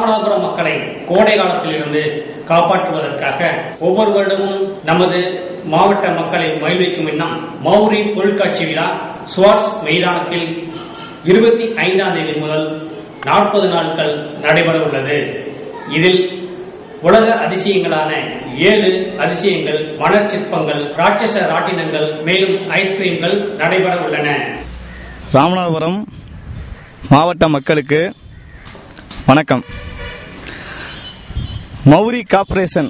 ராமநாதபுரம் மக்களை கோடை காலத்திலிருந்து காப்பாற்றுவதற்காக ஒவ்வொரு வருடமும் நமது மாவட்ட மக்களை மகிழ்விக்கும் வண்ணம் மௌரி பொருட்காட்சி விழா ஸ்வாட்ஸ் மைதானத்தில் 25ஆம் தேதி முதல் 40 நாட்கள் நடைபெற உள்ளது. இதில் உலக அதிசயங்களான 7 அதிசயங்கள், மணல் சிற்பங்கள், ராட்சச ராட்டினங்கள், மேலும் ஐஸ்கிரீம்கள் நடைபெற உள்ளன. ராமநாதபுரம் மாவட்ட மக்களுக்கு வணக்கம். மௌரி கார்ப்பரேஷன்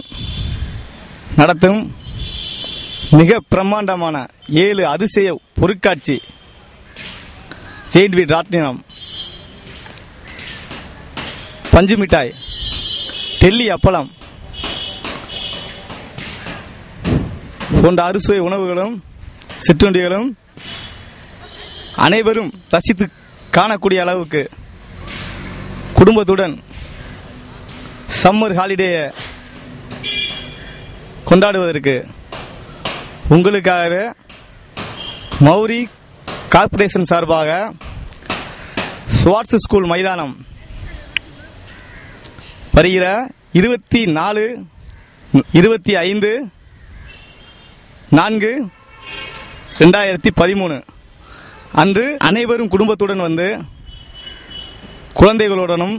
நடத்தும் மிக பிரம்மாண்டமான 7 அதிசய பொருட்காட்சி, செயின்ட் வீட் ராட்டினம், பஞ்சு மிட்டாய், டெல்லி அப்பளம் போன்ற அறுசுவை உணவுகளும் சிற்றுண்டிகளும் அனைவரும் ரசித்து காணக்கூடிய அளவுக்கு குடும்பத்துடன் சம்மர் ஹாலிடேயை கொண்டாடுவதற்கு உங்களுக்காகவே மௌரி கார்ப்பரேஷன் சார்பாக ஸ்வாட்ஸ் ஸ்கூல் மைதானம் வருகிற 24/4/2013 அன்று அனைவரும் குடும்பத்துடன் வந்து குழந்தைகளுடனும்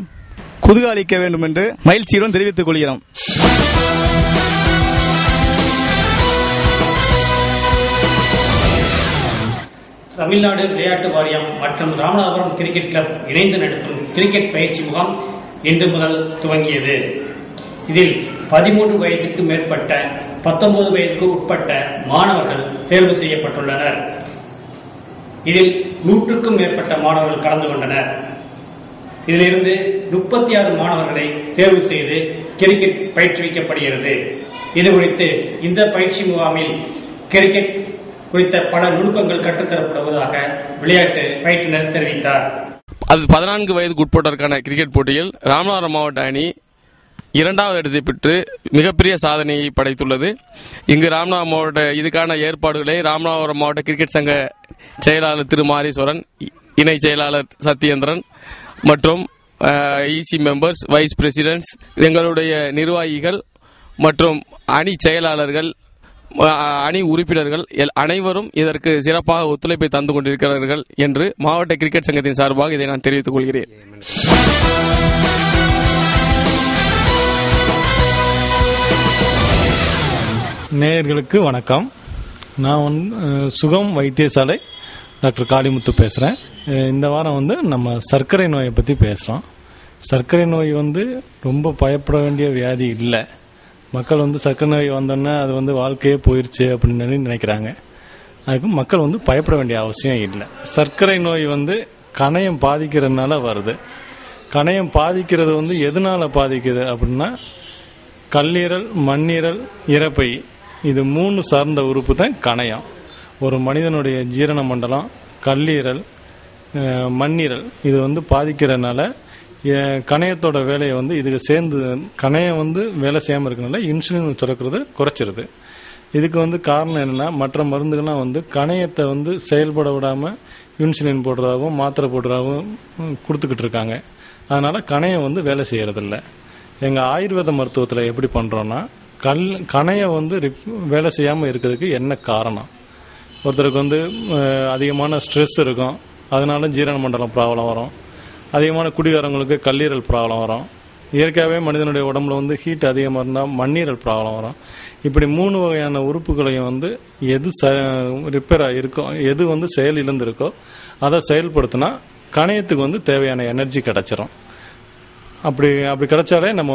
குதூகலிக்க வேண்டும் என்று மகிழ்ச்சியுடன் தெரிவித்துக் கொள்கிறோம். தமிழ்நாடு விளையாட்டு வாரியம் மற்றும் ராமநாதபுரம் கிரிக்கெட் கிளப் இணைந்து நடத்தும் கிரிக்கெட் பயிற்சி முகாம் இன்று முதல் துவங்கியது. இதில் 13 வயதுக்கு மேற்பட்ட 19 வயதுக்கு உட்பட்ட மாணவர்கள் தேர்வு செய்யப்பட்டுள்ளனர். இதில் 100க்கும் மேற்பட்ட மாணவர்கள் கலந்து கொண்டனர். இதிலிருந்து 36 மாணவர்களை தேர்வு செய்து கிரிக்கெட் பயிற்றுவிக்கப்படுகிறது. இது குறித்து இந்த பயிற்சி முகாமில் கிரிக்கெட் குறித்த பல நுணுக்கங்கள் கற்றுத்தரப்படுவதாக விளையாட்டு பயிற்றுனர் தெரிவித்தார். 14 வயதுக்கு உட்பட்டோருக்கான கிரிக்கெட் போட்டியில் ராமநாதபுரம் மாவட்ட அணி 2வது இடத்தை பெற்று மிகப்பெரிய சாதனையை படைத்துள்ளது. இங்கு ராமநாதபுரம் மாவட்ட இதுக்கான ஏற்பாடுகளை ராமநாதபுரம் மாவட்ட கிரிக்கெட் சங்க செயலாளர் திரு மாரீஸ்வரன், இணை செயலாளர் சத்யேந்திரன் மற்றும் இசி மெம்பர்ஸ், வைஸ் பிரசிடென்ட்ஸ், எங்களுடைய நிர்வாகிகள் மற்றும் அணி செயலாளர்கள், அணி உறுப்பினர்கள் அனைவரும் இதற்கு சிறப்பாக ஒத்துழைப்பை தந்து கொண்டிருக்கிறார்கள் என்று மாவட்ட கிரிக்கெட் சங்கத்தின் சார்பாக இதை நான் தெரிவித்துக் கொள்கிறேன். நேயர்களுக்கு வணக்கம். நான் சுகம் வைத்தியசாலை டாக்டர் காளிமுத்து பேசுகிறேன். இந்த வாரம் நம்ம சர்க்கரை நோயை பற்றி பேசுகிறோம். சர்க்கரை நோய் ரொம்ப பயப்பட வேண்டிய வியாதி இல்லை. மக்கள் சர்க்கரை நோய் வந்தோன்னா அது வாழ்க்கையே போயிடுச்சு அப்படின்னு நினைக்கிறாங்க. அதுக்கு மக்கள் பயப்பட வேண்டிய அவசியம் இல்லை. சர்க்கரை நோய் கணையம் பாதிக்கிறதுனால வருது. கணையம் பாதிக்கிறது எதனால பாதிக்குது அப்படின்னா, கல்லீரல், மண்ணீரல், இரைப்பை, இது 3 சார்ந்த உறுப்பு தான் கணையம். ஒரு மனிதனுடைய ஜீரண மண்டலம், கல்லீரல், மண்ணீரல் இது பாதிக்கிறதுனால கணையத்தோட வேலையை இதுக்கு சேர்ந்து கணையம் வேலை செய்யாமல் இருக்கிறதுனால இன்சுலின் சுரக்கிறது குறைச்சிருது. இதுக்கு காரணம் என்னன்னா, மற்ற மருந்துகள்லாம் கணையத்தை செயல்பட விடாமல் இன்சுலின் போடுறதாகவும் மாத்திரை போடுறதாகவும் கொடுத்துக்கிட்டு இருக்காங்க. அதனால கணையம் வேலை செய்யறதில்ல. எங்கள் ஆயுர்வேத மருத்துவத்தில் எப்படி பண்ணுறோன்னா, கணையம் வேலை செய்யாமல் இருக்கிறதுக்கு என்ன காரணம்? ஒருத்தருக்கு அதிகமான ஸ்ட்ரெஸ் இருக்கும், அதனால ஜீரண மண்டலம் ப்ராப்ளம் வரும். அதிகமான குடிகாரங்களுக்கு கல்லீரல் ப்ராப்ளம் வரும். இயற்கையாகவே மனிதனுடைய உடம்புல ஹீட் அதிகமாக இருந்தால் மண்ணீரல் ப்ராப்ளம் வரும். இப்படி 3 வகையான உறுப்புகளையும் எது ரிப்பேர் ஆகிருக்கோ, எது செயல் இழந்திருக்கோ அதை செயல்படுத்தினா கணையத்துக்கு தேவையான எனர்ஜி கிடைச்சிரும். அப்படி கிடைச்சாலே நம்ம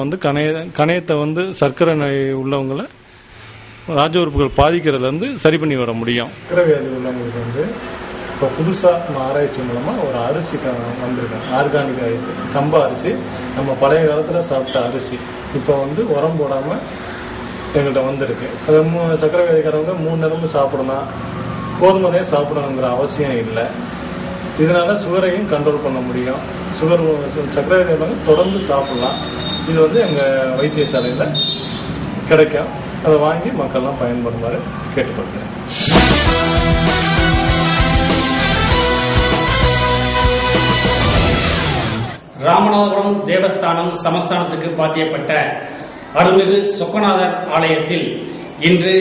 கணையத்தை சர்க்கரை நோய் உள்ளவங்களை ராஜ உறுப்புகள் பாதிக்கிறதுலேருந்து சரி பண்ணி வர முடியும். சர்க்கரை வியாதி உள்ளவங்களுக்கு இப்போ புதுசாக ஆராய்ச்சி மூலமாக ஒரு அரிசி வந்திருக்கேன், ஆர்கானிக் அரிசி, சம்பா அரிசி. நம்ம பழைய காலத்தில் சாப்பிட்ட அரிசி இப்போ உரம் போடாமல் எங்கள்கிட்ட வந்திருக்கு. அது சர்க்கரை வியாதிக்காரவங்க 3 நேரமும் சாப்பிடணும், கோதுமையே சாப்பிடணுங்கிற அவசியம் இல்லை. இதனால சுகரையும் கண்ட்ரோல் பண்ண முடியும். சர்க்கரை வியாதி தொடர்ந்து சாப்பிடலாம். இது எங்கள் வைத்தியசாலையில் கிடைக்கும். அதை வாங்கி மக்கள்லாம் பயன்படுமாறு கேட்டுக்கொள்கிறேன். ராமநாதபுரம் தேவஸ்தானம் சமஸ்தானத்துக்கு பாத்தியப்பட்ட அருள்மிகு சொக்கநாதர் ஆலயத்தில் இன்று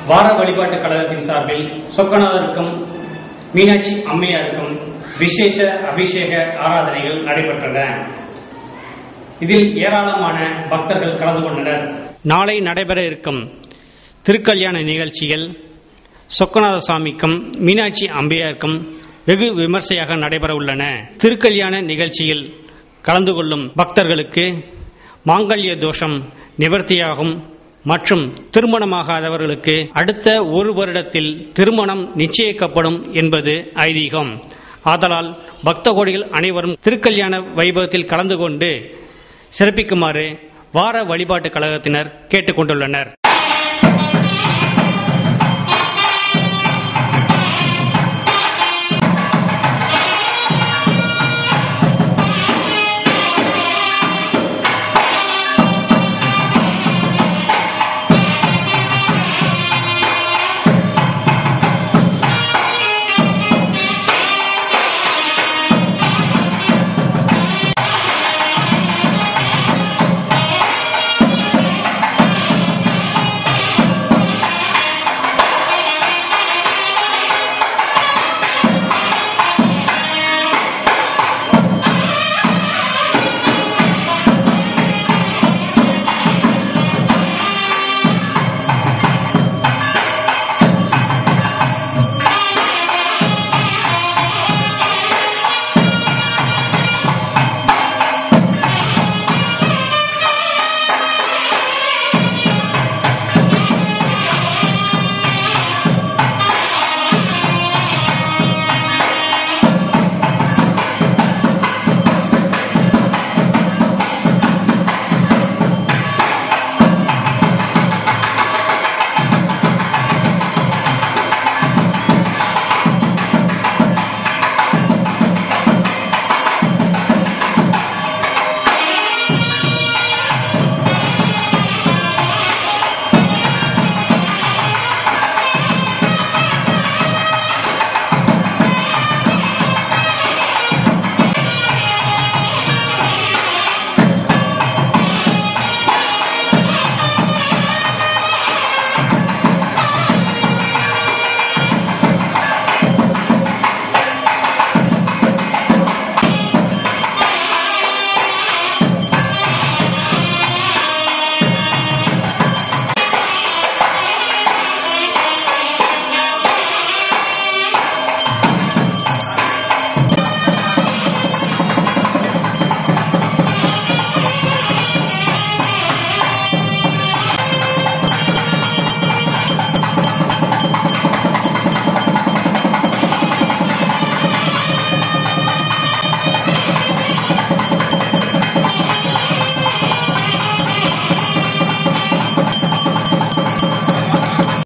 வார வழிபாட்டு கழகத்தின் சார்பில் சொக்கநாதருக்கும் மீனாட்சி அம்மையாருக்கும் விசேஷ அபிஷேக ஆராதனைகள் நடைபெற்றன. இதில் ஏராளமான பக்தர்கள் கலந்து கொண்டனர். நாளை நடைபெற இருக்கும் திருக்கல்யாண நிகழ்ச்சிகள் சொக்கநாத சாமிக்கும் மீனாட்சி அம்மையாருக்கும் வெகு விமர்சையாக நடைபெற உள்ளன. திருக்கல்யாண நிகழ்ச்சியில் கலந்து கொள்ளும் பக்தர்களுக்கு மாங்கல்ய தோஷம் நிவர்த்தியாகும் மற்றும் திருமணமாகாதவர்களுக்கு அடுத்த ஒரு வருடத்தில் திருமணம் நிச்சயிக்கப்படும் என்பது ஐதீகம். ஆதலால் பக்த கோடிகள் அனைவரும் திருக்கல்யாண வைபவத்தில் கலந்து கொண்டு சிறப்பிக்குமாறு வார வழிபாட்டு கழகத்தினர் கேட்டுக்கொண்டுள்ளனர்.